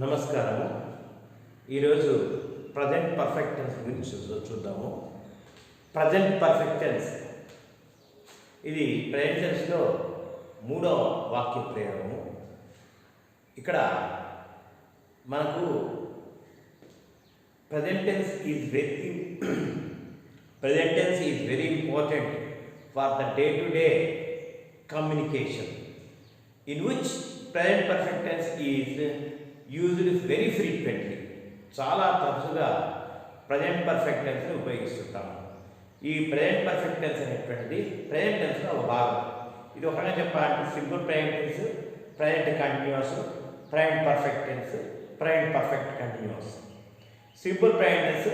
నమస్కారము. ఈరోజు present perfect టెన్స్ గురించి చూద్దాము. ప్రజెంట్ పర్ఫెక్ట్ టెన్స్ ఇది ప్రజెంట్ టెన్స్లో మూడవ వాక్య ప్రయోగము. ఇక్కడ మనకు present tense is very important for the day to day communication, in which present perfect tense is used very frequently. చాలా తరచుగా ప్రజెంట్ పర్ఫెక్ట్ టెన్స్ని ఉపయోగిస్తుంటాము. ఈ ప్రజెంట్ పర్ఫెక్ట్ టెన్స్ అనేటువంటిది ప్రజెంట్ టెన్స్లో ఒక భాగం. ఇది ఒకగా చెప్పాలంటే simple present tense, present continuous, present perfect tense, present perfect continuous. Simple present tense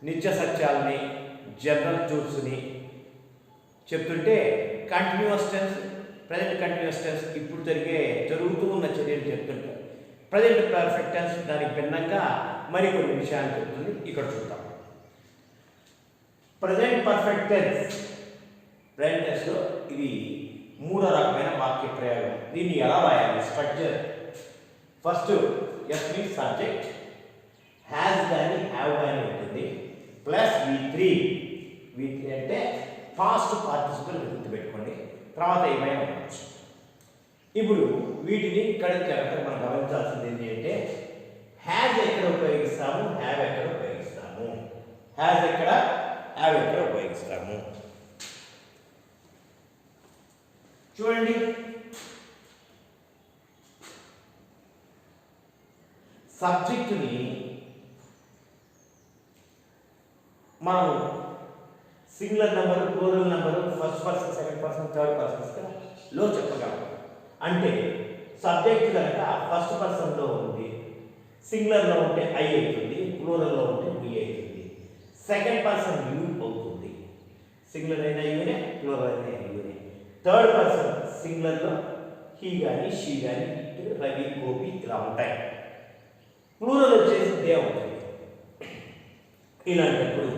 నిత్య సత్యాలని, జనరల్ ట్రూత్స్ని చెప్తుంటే, continuous tense, present continuous tense ఇప్పుడు జరుగుతూ ఉన్న చర్యలు చెప్తుంటారు. ప్రజెంట్ పర్ఫెక్ట్ టెన్స్ దానికి భిన్నంగా మరికొన్ని విషయాలు చెప్తుంది. ఇక్కడ చూద్దాం. ప్రజెంట్ పర్ఫెక్ట్ టెన్స్ ప్రజెంట్ టెన్స్లో ఇది మూడో రకమైన వాక్య ప్రయోగం. దీన్ని ఎలా రాయాలి? Structure first yes means subject, has కానీ హ్యావ్ కానీ ఉంటుంది, ప్లస్ V3 అంటే పాస్ట్ పార్టిసిపల్ గుర్తుపెట్టుకోండి, తర్వాత ఏమైనా ఉండొచ్చు. ఇప్పుడు వీటిని ఇక్కడ జాగ్రత్తగా మనం గమనించాల్సింది ఏంటి అంటే, హ్యాజ్ ఎక్కడ ఉపయోగిస్తాము, హ్యావ్ ఎక్కడ ఉపయోగిస్తాము, హ్యాజ్ ఎక్కడ, హ్యావ్ ఎక్కడ ఉపయోగిస్తాము. చూడండి, సబ్జెక్టుని మనం singular number, plural number, first person, second person, third పర్సన్స్లో చెప్పగలం. అంటే సబ్జెక్ట్ కనుక ఫస్ట్ పర్సన్లో ఉంది, సింగులర్లో ఉంటే ఐ అవుతుంది, ప్లూరల్లో ఉంటే వి అవుతుంది. సెకండ్ పర్సన్ యూ అవుతుంది. సింగులర్ అయినా యూనే, ప్లూరల్ అయినా యూనే. థర్డ్ పర్సన్ సింగులర్లో హీ కానీ, షీ కానీ, రవి, గోపి ఇలా ఉంటాయి. ప్లూరల్ వచ్చేసి దే అవుతుంది. ఇలాంటప్పుడు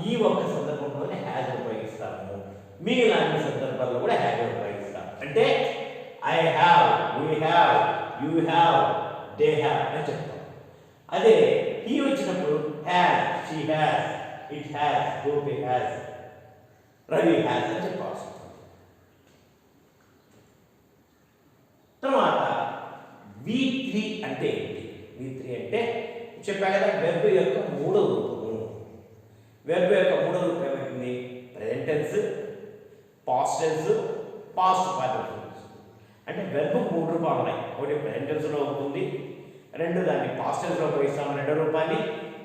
ఈ ఒక్క సందర్భంలోనే హ్యాజ్ ఉపయోగిస్తాము. మిగిలిన అన్ని సందర్భాల్లో కూడా హ్యాజ్ ఉపయోగిస్తాము. అంటే I have, we have, you have, they have అని చెప్తాం. అదే హీ వచ్చినప్పుడు has, she has, it has, Gopi has, Ravi has అని చెప్పాల్సి ఉంటుంది. తర్వాత V3 అంటే ఏంటి? V3 అంటే చెప్పా కదా, వెర్బ్ యొక్క మూడో రూపము. వెర్బ్ యొక్క మూడో రూపం ఏమైంది? Present tense, past tense, past participles. అంటే వెర్బ్ మూడు రూపాలు ఉన్నాయి. ఒకటి ప్రెజెంట్ టెన్స్లో ఉంటుంది, రెండు దాన్ని పాస్ట్ టెన్స్లో ఉపయోగిస్తాము రెండో రూపాన్ని,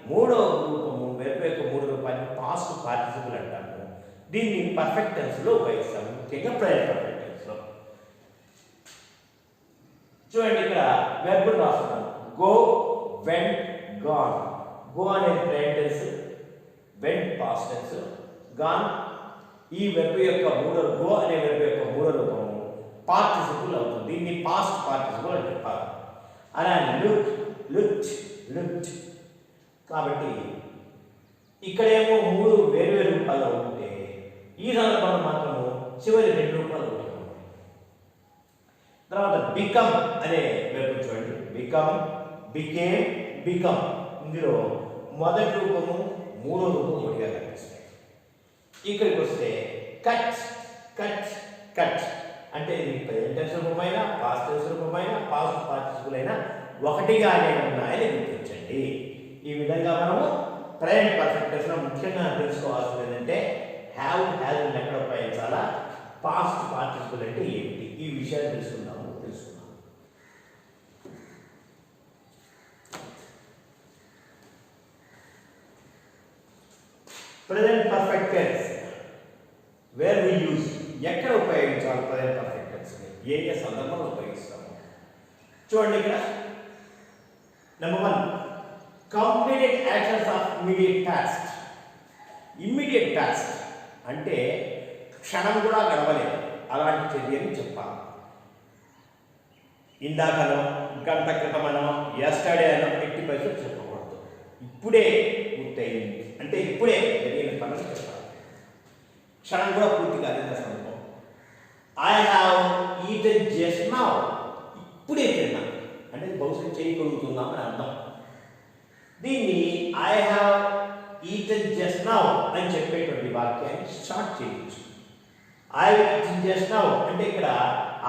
మూడో రూపము వెర్బ్ యొక్క మూడు రూపాన్ని పాస్ట్ పార్టిసిపుల్ అంటాము. దీన్ని పర్ఫెక్ట్ టెన్స్లో ఉపయోగిస్తాము, ముఖ్యంగా ప్రెజెంట్ పర్ఫెక్ట్ టెన్స్లో. చూడండి, ఇక్కడ వెర్బ్ రాస్తున్నాను. Go, went, gone. గో అనేది present tense, went past tense, gone ఈ వెర్బ్ యొక్క గో అనే వెర్బ్ యొక్క మూడో రూపము పార్టిసిపుల్ అవుతుంది. దీన్ని పాస్ట్ పార్టిసిపుల్ అని చెప్పాలి. అలానే లుక్డ్. కాబట్టి ఇక్కడేమో మూడు వేరు రూపాల్లో ఉంటే, ఈ సందర్భంలో మాత్రము చివరి రెండు రూపాలు ఉంటాయి. తర్వాత బికమ్ అనే వెర్బ్ చూడండి. Become, became, become. ఇందులో మొదటి రూపము మూడో రూపం ఒకటిగా కనిపిస్తాయి. ఇక్కడికి వస్తే కట్ అంటే ఇది ప్రెజెంట్ టెన్స్ రూపమైన, పాస్ట్ టెన్స్ రూపమైన, పాస్ట్ పార్టిసిపుల్ అయినా ఒకటిగానే ఉన్నాయని గుర్తించండి. ఈ విధంగా మనము ప్రెజెంట్ పర్ఫెక్ట్ టెన్స్లో ముఖ్యంగా తెలుసుకోవాల్సింది ఏంటంటే, హ్యావ్, హ్యాజ్ ఎక్కడ ఉపయోగించాలా, పాస్ట్ పార్టిసిపుల్ అంటే ఏంటి, ఈ విషయాలు తెలుసుకుందాం. Present perfect tense where we use, ఎక్కడ ఉపయోగించాలి ప్రెజెంట్ పర్ఫెక్ట్ టెన్స్ని, ఏ సందర్భంలో ఉపయోగిస్తాము. చూడండి, ఇక్కడ number 1 completed actions of immediate task. Immediate task అంటే క్షణం కూడా గడవలేదు అలాంటి చర్యని చెప్పాలి. ఇందాకనో, గంట క్రితమనో, ఎస్టర్డే అనో ఎట్టి పరిస్థితులు చెప్పకూడదు. ఇప్పుడే పూర్తయింది అంటే ఇప్పుడే జరిగిన పనులు చెప్పాలి. క్షణం కూడా పూర్తి కాలేదు సందర్భం. I have eaten just now, ఇప్పుడే తిన్నా. చేయగలుగుతున్నాం అని అర్థం. దీన్ని I have eaten just now అని చెప్పేటువంటి వాక్యాన్ని స్టార్ట్ చేయొచ్చు. ఐ ఈటన్ జస్ట్ నౌ అంటే ఇక్కడ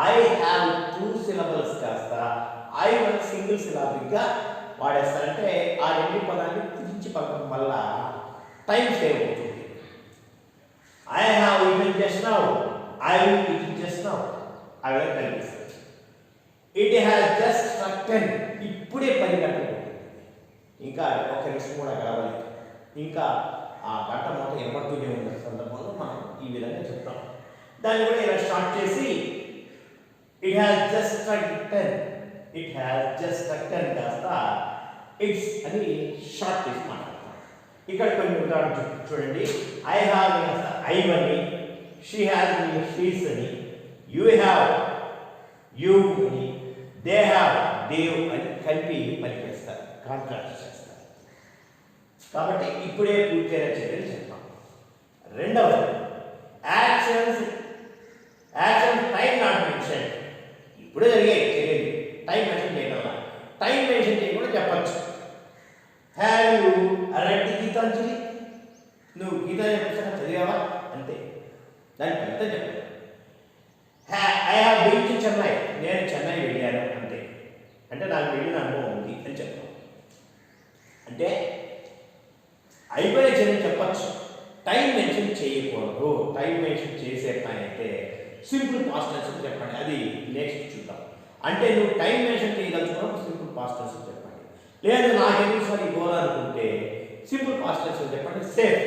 ఐ హ్యావ్ 2 సిలబల్స్ కాస్త ఐ వన్ సింగిల్ సిలాబిక్గా వాడేస్తారంటే ఆ రెండు పదాన్ని కుదించి పలకడం వల్ల టైం సేవ్ అవుతుంది. I have eaten just now, I will eaten just now అవి కనిపిస్తుంది. ఇట్ హ్యాస్ జస్ట్ స్ట్రక్ 10 ఇప్పుడే 10 గంటలు ఇంకా ఒక నిమిషం కూడా గడవలేదు, ఇంకా ఆ గంట మొత్తం ఎప్పటితూనే ఉన్న సందర్భంలో మనం ఈ విధంగా చెప్తాం. దాన్ని కూడా ఇలా స్టార్ట్ చేసి it has just struck 10, it has just struck 10 కాస్త ఇట్స్ అని షార్ట్ చేసి మాట్లాడతాం. ఇక్కడ కొన్ని ఉదాహరణ చూడండి. ఐ హ్యావ్ ఐ అని, షీ హ్యాస్ షీస్ అని, యూ హ్యావ్ యూ అని, దే హ్యావ్ దేవ్ అని కలిపి పలికేస్తారు, కాంట్రాస్ట్ చేస్తారు. కాబట్టి ఇప్పుడే పూర్తయిన చర్యలు చెప్తాం. రెండవది యాక్షన్స్ టైం నాట్ మెన్షన్. ఇప్పుడే జరిగాయి చర్యలు, టైం మెన్షన్ చేయడం వల్ల. టైం మెన్షన్ చేయకుండా చెప్పచ్చు. హ్యావ్ యూ రెడ్ గీతాంజలి, నువ్వు గీతాంజలి పుస్తకం చదివావా అంతే, దానికి ఫలితం చెప్పాలి. I have been to Chennai, నేను చెన్నై వెళ్ళాను అంతే, అంటే నాకు వెళ్ళిన అనుభవం ఉంది అని చెప్తాం. అంటే అయిపోయే చర్య చెప్పచ్చు, టైం మెన్షన్ చేయకూడదు. టైం మెన్షన్ చేసే పని అయితే సింపుల్ పాస్ట్ టెన్స్ చెప్పండి, అది నెక్స్ట్ చూద్దాం. అంటే నువ్వు టైం మెన్షన్ చేయదలుచుకున్నప్పుడు సింపుల్ పాస్ట్ టెన్స్ చెప్పండి. లేదు నాకెందుకు సార్ ఈ గోల్ అనుకుంటే సింపుల్ పాస్ట్ టెన్స్ చెప్పండి, సేఫ్.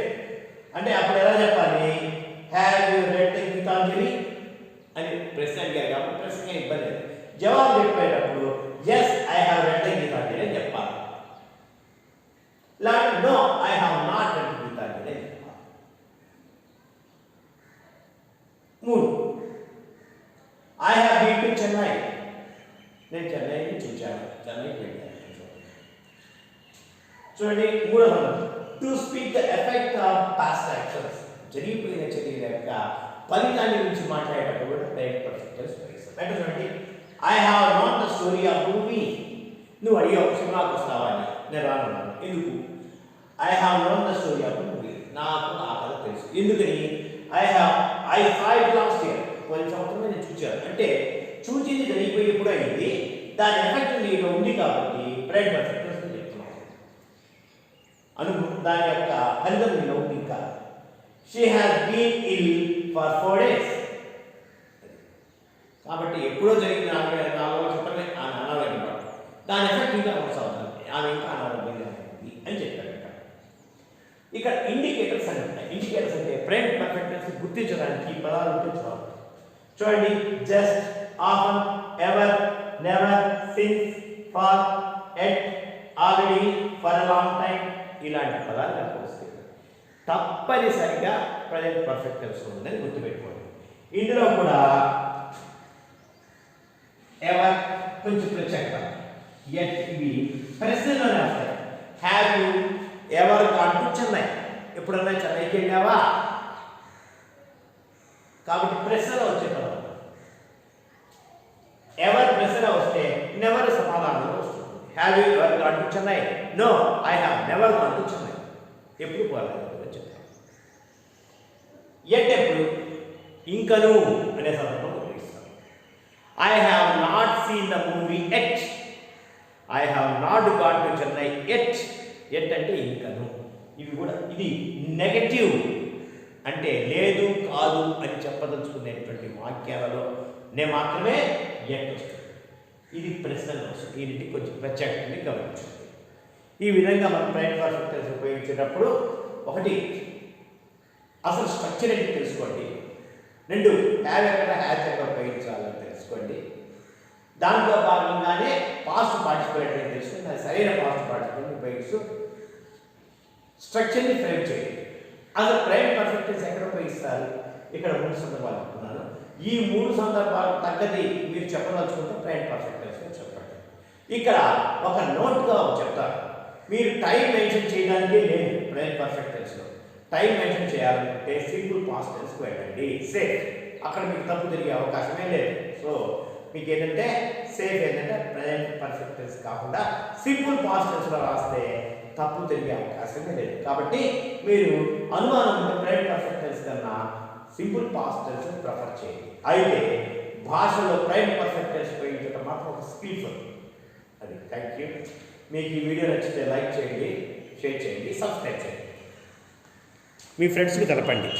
అంటే అప్పుడు ఎలా చెప్పాలి? హ్యావ్ యూ రెడ్ గీతాంజలి అని ప్రశ్న అడిగారు కాబట్టి ప్రశ్న ఇబ్బంది లేదు. జవాబు చెప్పేటప్పుడు yes I have read Gitanjali అని చెప్పాలి. లేదా no I have not read Gitanjali అని చెప్పాలి. 3 I have been to Chennai, నేను చెన్నైని చూచాను, చెన్నైకి వెళ్ళాను. చూడండి మూడవ to speak the effect of past actions, జరిగిపోయిన చర్యల యొక్క ఫలితాన్ని గురించి మాట్లాడేటప్పుడు కూడా ప్రెజెంట్ పర్ఫెక్ట్ టెన్స్ ఉపయోగిస్తాం. అంటే చూడండి I have not the story of movie, నువ్వు అడిగావు సినిమాకి వస్తావా అని, నేను రానున్నాను. ఎందుకు? I have known the story of movie, నాకు ఆ కథ తెలుసు. ఎందుకని? I saw it last year, కొన్ని సంవత్సరమే నేను చూచాను. అంటే చూచింది జరిగిపోయి ఎప్పుడు అయింది, దాని ఎఫెక్ట్ నీలో ఉంది కాబట్టి ప్రెజెంట్ పర్ఫెక్ట్ టెన్స్ అని చెప్తున్నాను. దాని యొక్క ఫలితం నీలో ఉంది. ఇంకా she has been ill for 4 days, కాబట్టి ఎప్పుడో జరిగిన 4 రోజుల క్రితమే ఆమె అనారోగ్యం పడు, దాని ఎఫెక్ట్ ఇంకా కొనసాగుతుంది, ఆమె ఇంకా అనారోగ్యంగా ఉంది అని చెప్పారు. ఇక్కడ ఇండికేటర్స్ అని ఉంటాయి. ఇండికేటర్స్ అంటే ప్రెజెంట్ పర్ఫెక్ట్ టెన్స్ గుర్తించడానికి ఈ పదాలు గుర్తించాలి. చూడండి just, often, ever, never, since, far, yet, already, for a long time ఇలాంటి పదాలు నాకు వస్తాయి. తప్పనిసరిగా ప్రెజెంట్ పర్ఫెక్ట్ టెన్స్ ఉందని గుర్తుపెట్టుకోండి. ఇందులో కూడా ఎవర్ కొంచెం ప్రత్యేకత, ఎట్ ఇవి ప్రశ్నలోనే వస్తాయి. Have you ever gone to Chennai, ఎప్పుడన్నా చెన్నైకి వెళ్ళావా? కాబట్టి ప్రశ్నలో వచ్చే పదం. ఎవర్ ప్రశ్న వస్తే నెవర్ సమాధానంలో వస్తుంది. Have you ever gone to Chennai? No I have never gone to Chennai, ఎప్పుడు పోలేదు అని చెప్తాను. ఎట్ ఎప్పుడు? ఇంకను అనే సందర్భంలో ఉపయోగిస్తాను. I have not seen the movie at, I have not gone to Chennai at. At అంటే ఇంకను. ఇవి కూడా ఇది నెగటివ్, అంటే లేదు కాదు అని చెప్పదలుచుకునేటువంటి వాక్యాలలో మాత్రమే ఎట్ వస్తుంది. ఇది ప్రశ్నలో వస్తుంది. దీనికి కొంచెం ప్రత్యేకంగా గమనించండి. ఈ విధంగా మనం ప్రెజెంట్ పర్ఫెక్ట్ టెన్స్ ఉపయోగించేటప్పుడు ఒకటి అసలు స్ట్రక్చర్ ఏంటి తెలుసుకోండి. 2 హ్యావ్ ఎక్కడ హ్యాజ్ ఎక్కడ ఉపయోగించాలని తెలుసుకోండి. దాంట్లో భాగంగానే పాస్ట్ పార్టిసిపేట్ అని తెలుసుకుని దాని సరైన పాస్ట్ పార్టిసిపేట్ ఉపయోగిస్తూ స్ట్రక్చర్ని ఫ్రేమ్ చేయండి. అసలు ప్రెజెంట్ పర్ఫెక్ట్ టెన్స్ ఎక్కడ ఉపయోగిస్తారు? ఇక్కడ 3 సందర్భాలు చెప్తున్నాను. ఈ 3 సందర్భాలకు తగ్గది మీరు చెప్పదలుచుకుంటే ప్రెజెంట్ పర్ఫెక్ట్ టెన్స్ చెప్పండి. ఇక్కడ ఒక నోట్గా చెప్తారు. మీరు టైం మెన్షన్ చేయడానికే లేదు ప్రెజెంట్ పర్ఫెక్ట్ టెన్స్లో. టైం మెన్షన్ చేయాలంటే సింపుల్ పాస్ట్ టెన్స్కి వెళ్ళండి, సేఫ్. అక్కడ మీకు తప్పు జరిగే అవకాశమే లేదు. సో మీకు ఏంటంటే సేఫ్ ఏంటంటే ప్రజెంట్ పర్ఫెక్ట్ టెన్స్ కాకుండా సింపుల్ పాస్ట్ టెన్స్లో రాస్తే తప్పు తెలిగే అవకాశమే లేదు. కాబట్టి మీరు అనుమానం ఉంటే ప్రజెంట్ పర్ఫెక్ట్ టెన్స్ కన్నా సింపుల్ పాస్ట్ టెన్స్ ప్రిఫర్ చేయండి. అయితే భాషలో ప్రజెంట్ పర్ఫెక్ట్ టెన్స్ ఉపయోగించడం మాత్రం ఒక స్కిల్ఫుల్. అది. Thank you. మీకు ఈ వీడియో నచ్చితే లైక్ చేయండి, షేర్ చేయండి, సబ్స్క్రైబ్ చేయండి, మీ ఫ్రెండ్స్కి తెలపండి.